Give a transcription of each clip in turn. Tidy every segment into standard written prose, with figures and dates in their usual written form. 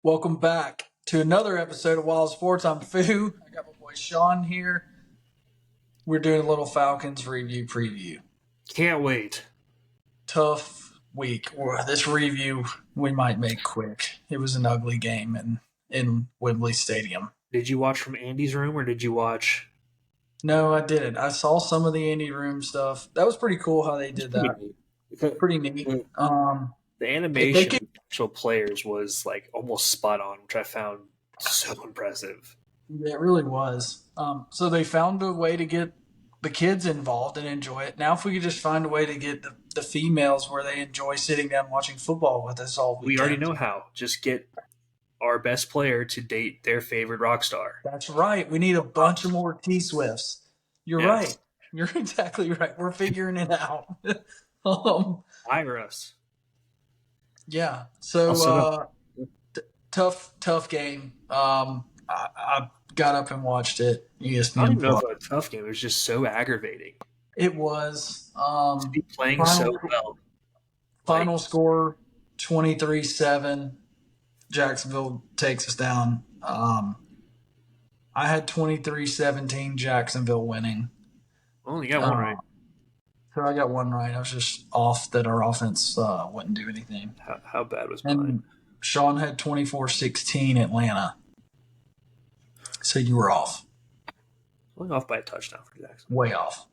Welcome back to another episode of Wild Sports. I'm Foo. I got my boy Sean here. We're doing a little Falcons review preview. Can't wait. Tough week. This review we might make quick. It was an ugly game in Wembley Stadium. Did you watch from Andy's room or did you watch? No, I didn't. I saw some of the Andy Room stuff. That was pretty cool how they did that. Pretty neat. The animation of actual players was like almost spot on, which I found so impressive. Yeah, it really was. So they found a way to get the kids involved and enjoy it. Now, if we could just find a way to get the females where they enjoy sitting down watching football with us all weekend. We already know how. Just get our best player to date their favorite rock star. That's right. We need a bunch of more T-Swifts. You're right. You're exactly right. We're figuring it out. Hire us. Yeah. So tough game. I got up and watched it. ESPN. I don't even know if it was a tough game. It was just so aggravating. It was. To be playing so well. Final score 23-7. Jacksonville takes us down. I had 23-17 Jacksonville winning. Oh, you got one right. So I got one right. I was just off that our offense wouldn't do anything. How bad was mine? And Sean had 24-16 Atlanta. So you were off. Going off by a touchdown for Jackson. Way off.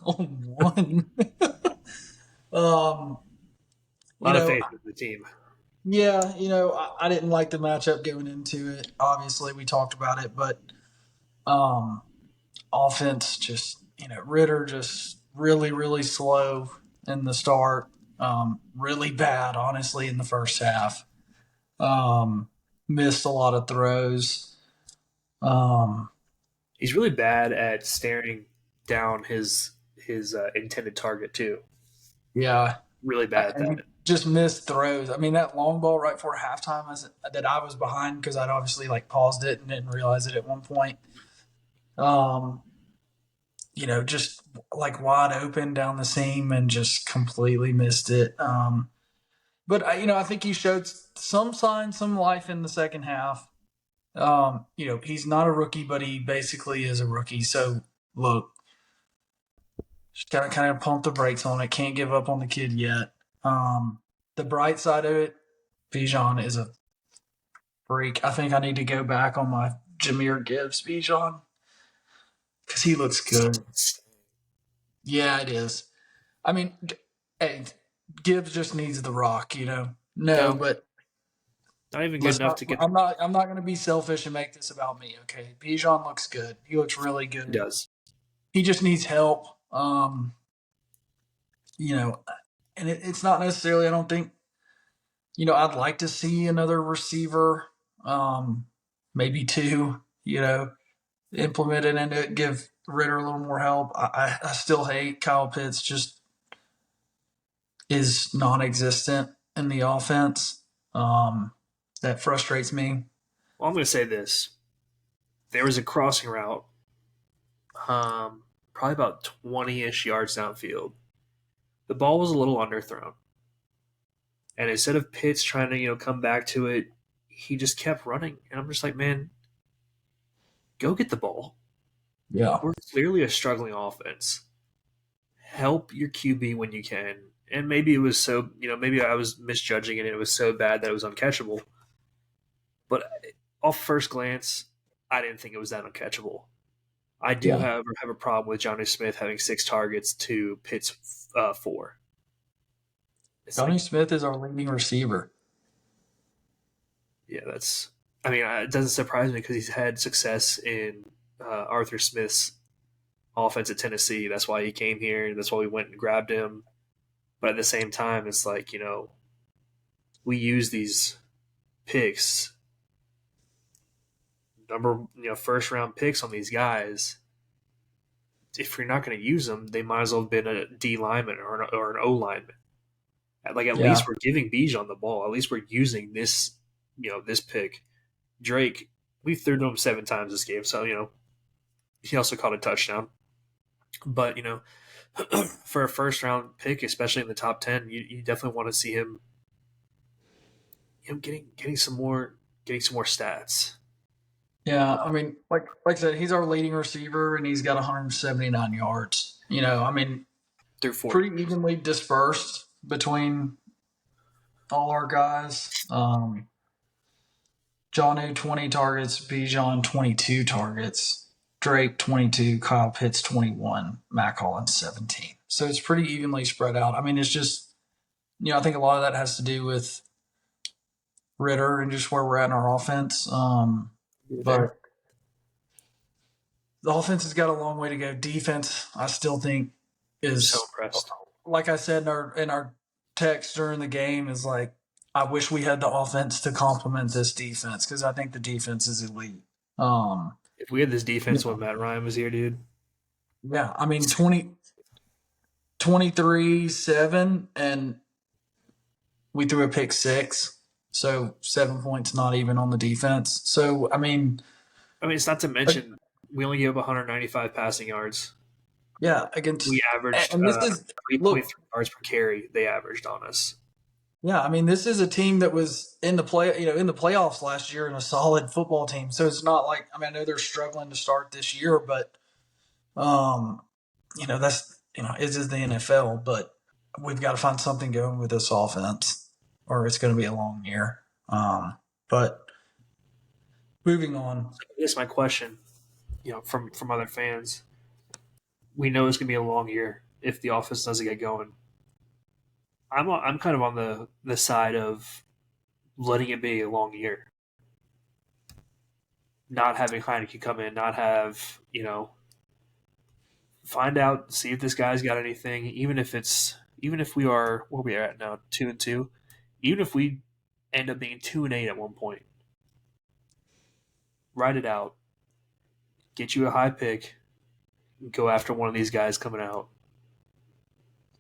One. A lot of faith in the team. Yeah, I didn't like the matchup going into it. Obviously, we talked about it, but offense just, Ritter just really, really slow in the start. Really bad, honestly, in the first half. Missed a lot of throws. He's really bad at staring down his intended target too. Yeah, really bad at that. Just missed throws. I mean, that long ball right before halftime that I was behind because I'd obviously paused it and didn't realize it at one point. Just wide open down the seam and just completely missed it. But I think he showed some signs, some life in the second half. He's not a rookie, but he basically is a rookie. So look, just gotta kind of pump the brakes on it. Can't give up on the kid yet. The bright side of it, Bijan is a freak. I think I need to go back on my Jahmyr Gibbs Bijan because he looks good. Yeah, it is. I mean, hey, Gibbs just needs the rock, No, but not even good enough to get. I'm not going to be selfish and make this about me. Okay, Bijan looks good. He looks really good. He does. He just needs help. And it's not necessarily, I don't think, I'd like to see another receiver, maybe two, implemented into it, give Ritter a little more help. I still hate Kyle Pitts, just is non-existent in the offense. That frustrates me. Well, I'm going to say this. There was a crossing route, probably about 20-ish yards downfield. The ball was a little underthrown. And instead of Pitts trying to, come back to it, he just kept running. And I'm just like, man, go get the ball. Yeah. We're clearly a struggling offense. Help your QB when you can. And maybe it was so, maybe I was misjudging it and it was so bad that it was uncatchable. But off first glance, I didn't think it was that uncatchable. I do, however, have a problem with Johnny Smith having 6 targets to Pitt's 4. Johnny Smith is our leading receiver. Yeah, it doesn't surprise me because he's had success in Arthur Smith's offense at Tennessee. That's why he came here. That's why we went and grabbed him. But at the same time, it's like, we use these picks, first round picks on these guys. If you're not going to use them, they might as well have been a D lineman or an O lineman. At least we're giving Bijan the ball. At least we're using this, this pick. Drake, we threw to him 7 times this game, so he also caught a touchdown. But for a first round pick, especially in the top 10, you definitely want to see him getting some more stats. Yeah, I mean, like I said, he's our leading receiver, and he's got 179 yards. I mean, Through 40 pretty games. evenly dispersed between all our guys. John 20 targets, Bijan 22 targets, Drake 22, Kyle Pitts 21, Mac Hollins 17. So it's pretty evenly spread out. I mean, it's just I think a lot of that has to do with Ritter and just where we're at in our offense. You're there. But the offense has got a long way to go. Defense, I still think, I'm so is impressed. like I said in our text during the game is like I wish we had the offense to complement this defense because I think the defense is elite. Um, If we had this yeah, defense when Matt Ryan was here, dude, yeah, I mean 23-7, and we threw a pick six, so 7 points not even on the defense. So I mean, it's not to mention we only gave up 195 passing yards. yeah, We against averaged and this is 3.3 look, yards per carry. They averaged on us. yeah, I mean this is a team that was in the playoffs last year and a solid football team. So it's not like I know they're struggling to start this year, but um, that's it is the NFL, but we've got to find something going with this offense, or it's going to be a long year. But moving on, So I guess my question, from other fans, we know it's going to be a long year if the offense doesn't get going. I'm kind of on the side of letting it be a long year, not having Heineke come in, not have find out, see if this guy's got anything. Even if we are where we are at now, 2-2, even if we end up being 2-8 at one point, ride it out, get you a high pick, go after one of these guys coming out.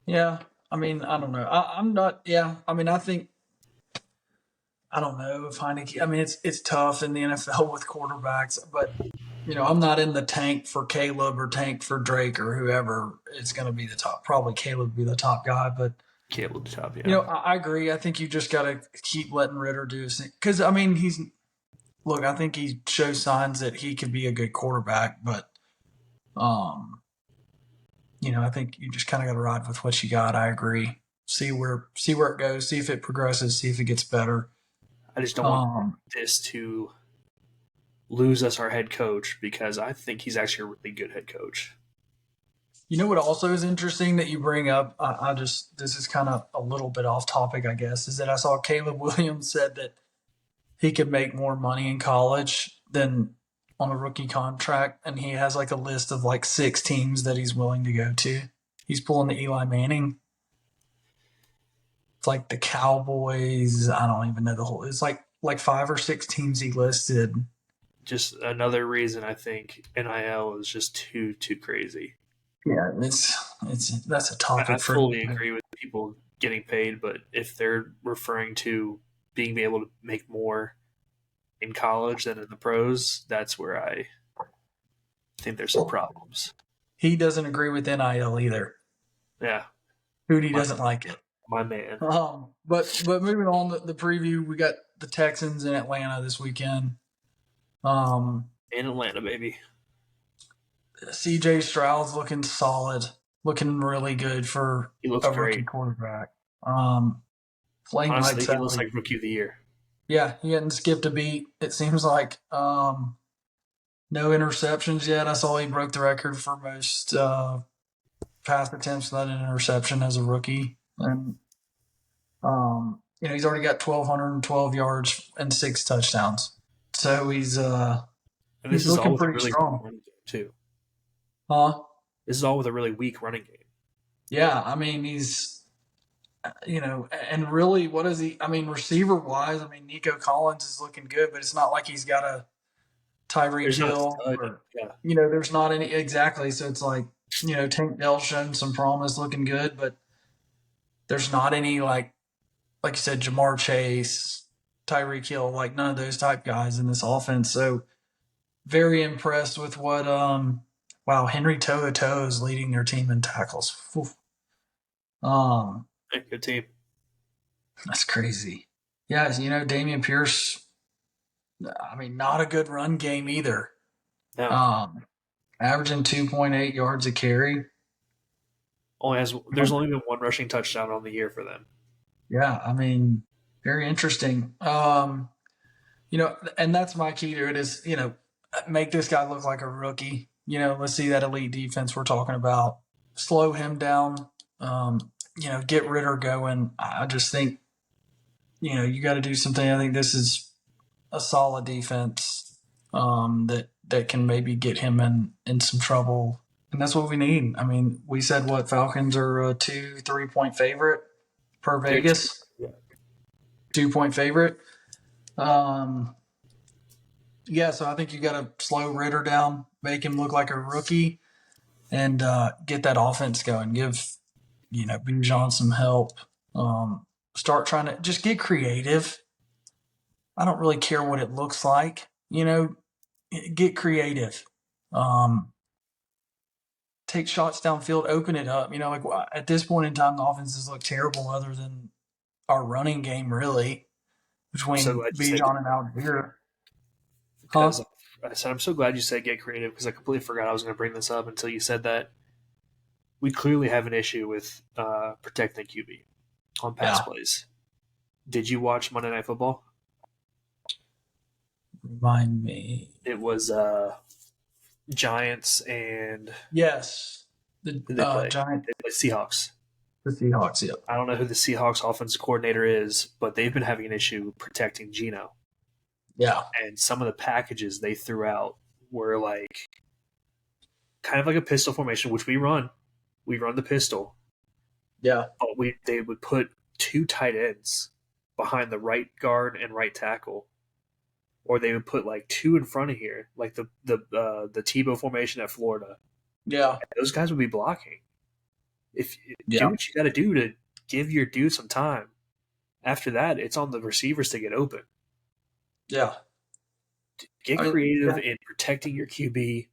yeah, I mean I don't know. I'm not. Yeah, I mean I think I don't know if Heineke. I mean it's tough in the NFL with quarterbacks, but I'm not in the tank for Caleb or tank for Drake or whoever is going to be the top. Probably Caleb would be the top guy, but Cable the top, yeah. I agree. I think you just got to keep letting Ritter do his thing because I mean I think he shows signs that he could be a good quarterback, but um, I think you just kind of got to ride with what you got. I agree. See where it goes. See if it progresses. See if it gets better. I just don't want Um, this to lose us our head coach because I think he's actually a really good head coach. what also is interesting that you bring up? I just this is kind of a little bit off topic, I guess, is that I saw Caleb Williams said that he could make more money in college than on a rookie contract, and he has like a list of like 6 teams that he's willing to go to. He's pulling the Eli Manning. It's like the Cowboys. I don't even know the whole. It's like 5 or 6 teams he listed. Just another reason I think NIL is just too crazy. Yeah, it's that's a I topic for fully another day. agree with people getting paid, but if they're referring to being able to make more in college than in the pros, that's where I think there's some problems. He doesn't agree with NIL either. Yeah, Hootie my doesn't like it. my man. But moving on the preview, we got the Texans in Atlanta this weekend. Um, In Atlanta, baby. CJ Stroud's looking solid, looking really good for He looks a rookie great. quarterback. Playing Honestly, lights he out. looks like rookie of the year. Yeah, he hadn't skipped a beat. It seems like no interceptions yet. I saw he broke the record for most pass attempts without an interception as a rookie, and he's already got 1,212 yards and 6 touchdowns. So And this he's is all looking with a pretty really weak strong, running game too. huh? This is all with a really weak running game. Yeah, I mean he's and really, what is he? I mean, receiver wise, I mean Nico Collins is looking good, but it's not like he's got a Tyreek There's not a Hill stud. or Yeah, there's not any exactly. So it's like Tank Dell showing some promise, looking good, but there's not any like you said, Jamar Chase, Tyreek Hill, like none of those type guys in this offense. So very impressed with what wow, Henry To'oTo'o is leading their team in tackles. Oof. Um good team. that's crazy. Yeah, Damian Pierce, I mean, not a good run game either. No, Um, Averaging 2.8 yards a carry. there's only been one rushing touchdown on the year for them. Yeah, I mean, very interesting. And that's my key to it is, make this guy look like a rookie. Let's see that elite defense we're talking about. Slow him down. Get Ritter going. I just think, you got to do something. I think this is a solid defense that can maybe get him in some trouble, and that's what we need. I mean, we said what Falcons are a 2-3 point favorite per They're two, Vegas, yeah. 2 point favorite. Um, yeah, so I think you got to slow Ritter down, make him look like a rookie, and get that offense going. Give Bijan some help. Start trying to just get creative. I don't really care what it looks like. Get creative. Um, Take shots downfield, open it up. Like at this point in time, the offenses look terrible other than our running game, really, I'm so between glad you said Bijan and Algier. Huh? because I said I'm so glad you said get creative because I completely forgot I was going to bring this up until you said that. We clearly have an issue with protecting QB on pass Yeah. plays. Did you watch Monday Night Football? Remind me. It was Giants and Yes. The who they play? Giant, They play Seahawks. the Seahawks. Yep. I don't know who the Seahawks offensive coordinator is, but they've been having an issue protecting Geno. Yeah. And some of the packages they threw out were like kind of like a pistol formation, which we run. We run the pistol, Yeah. but they would put two tight ends behind the right guard and right tackle, or they would put like two in front of here, like the Tebow formation at Florida. Yeah. Those guys would be blocking. If do Yeah. what you got to do to give your dude some time. After that, it's on the receivers to get open. Yeah. Get I mean, creative yeah. in protecting your QB.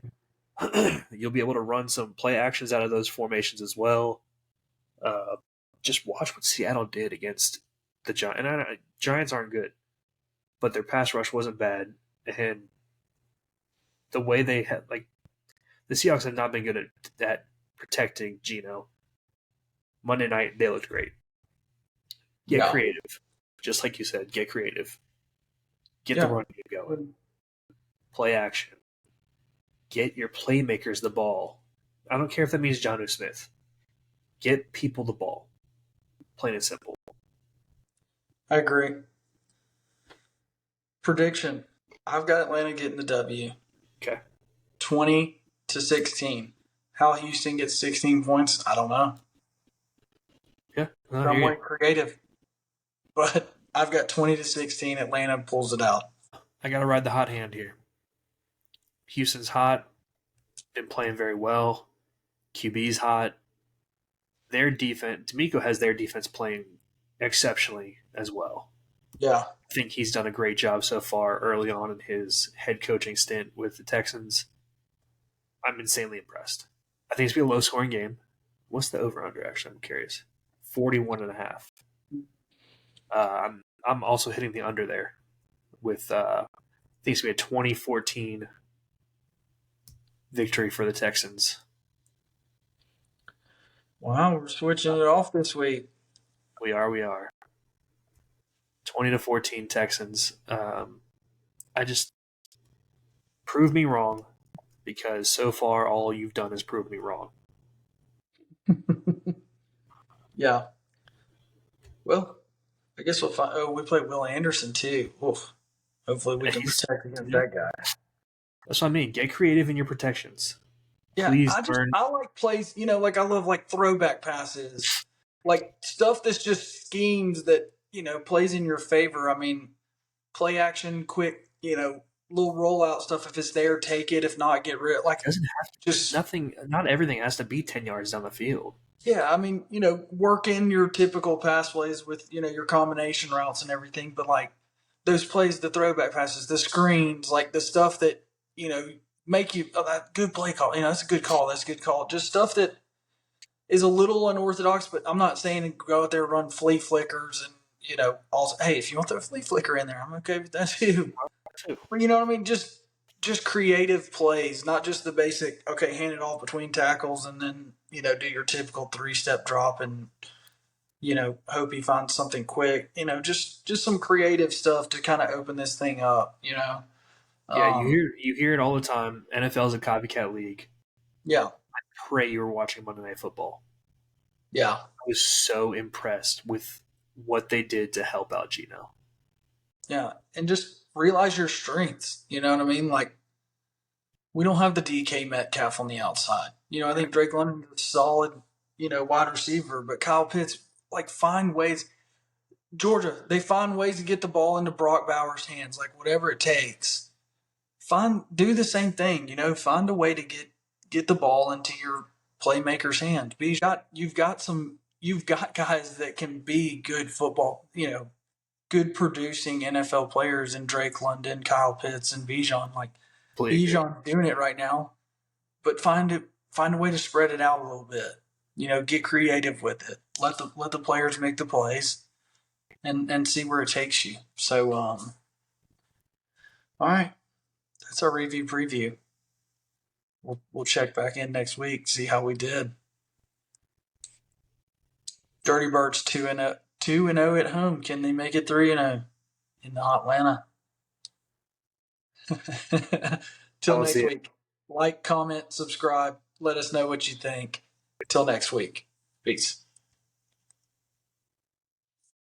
You'll be able to run some play actions out of those formations as well. Just watch what Seattle did against the Giants. And Giants aren't good, but their pass rush wasn't bad. And the way they had, like, the Seahawks have not been good at protecting Geno. Monday night, they looked great. Get Yeah. creative. Just like you said, get creative. Get Yeah. the run game going. Play action. Get your playmakers the ball. I don't care if that means Jonnu Smith. Get people the ball. Plain and simple. I agree. Prediction. I've got Atlanta getting the W. Okay. 20-16. How Houston gets 16 points, I don't know. Yeah. No, I'm way creative. But I've got 20-16. Atlanta pulls it out. I got to ride the hot hand here. Houston's hot. Been playing very well. QB's hot. Their defense, D'Amico has their defense playing exceptionally as well. Yeah. I think he's done a great job so far early on in his head coaching stint with the Texans. I'm insanely impressed. I think it's going to be a low-scoring game. What's the over-under, actually? I'm curious. 41.5. I'm also hitting the under there with I think it's going to be a 2014 victory for the Texans. Wow, we're switching it off this week. We are. 20-14 Texans. I just prove me wrong because so far all you've done is prove me wrong. Yeah. Well, I guess we'll find. Oh, we play Will Anderson too. Oof. Hopefully, we can protect against that guy. That's what I mean. Get creative in your protections. Yeah, Please I like plays. Like I love like throwback passes, like stuff that's just schemes that plays in your favor. I mean, play action, quick, little rollout stuff. If it's there, take it. If not, get rid. Like It doesn't have to. just Nothing. Not everything has to be 10 yards down the field. yeah. I mean, work in your typical pass plays with your combination routes and everything. But like those plays, the throwback passes, the screens, like the stuff that make you that good play call. That's a good call. That's a good call. Just stuff that is a little unorthodox, but I'm not saying to go out there and run flea flickers and Also, hey, if you want the flea flicker in there, I'm okay with that too. Too. But you know what I mean? Just creative plays, not just the basic. Okay, hand it off between tackles, and then do your typical 3-step drop, and hope he finds something quick. Just some creative stuff to kind of open this thing up. Yeah, Um, you hear it all the time. NFL is a copycat league. yeah, Pray you were watching Monday Night Football. yeah, I was so impressed with what they did to help out Gino. yeah, and just realize your strengths. You know what I mean? Like we don't have the DK Metcalf on the outside. I think Drake London is a solid, wide receiver, but Kyle Pitts find ways. Georgia, they find ways to get the ball into Brock Bowers' hands, like whatever it takes. Do the same thing, find a way to get the ball into your playmaker's hands. You've got guys that can be good football, good producing NFL players in Drake London, Kyle Pitts, and Bijan. Like Completely agree. Bijan's doing it right now, but find a way to spread it out a little bit. Get creative with it. Let the players make the plays and see where it takes you. So all right, that's our review preview. We'll check back in next week, see how we did. Dirty Birds 2-0 at home. Can they make it 3-0 in the Atlanta? I Till will next see it. week. Like, comment, subscribe. Let us know what you think. Till next week. Peace.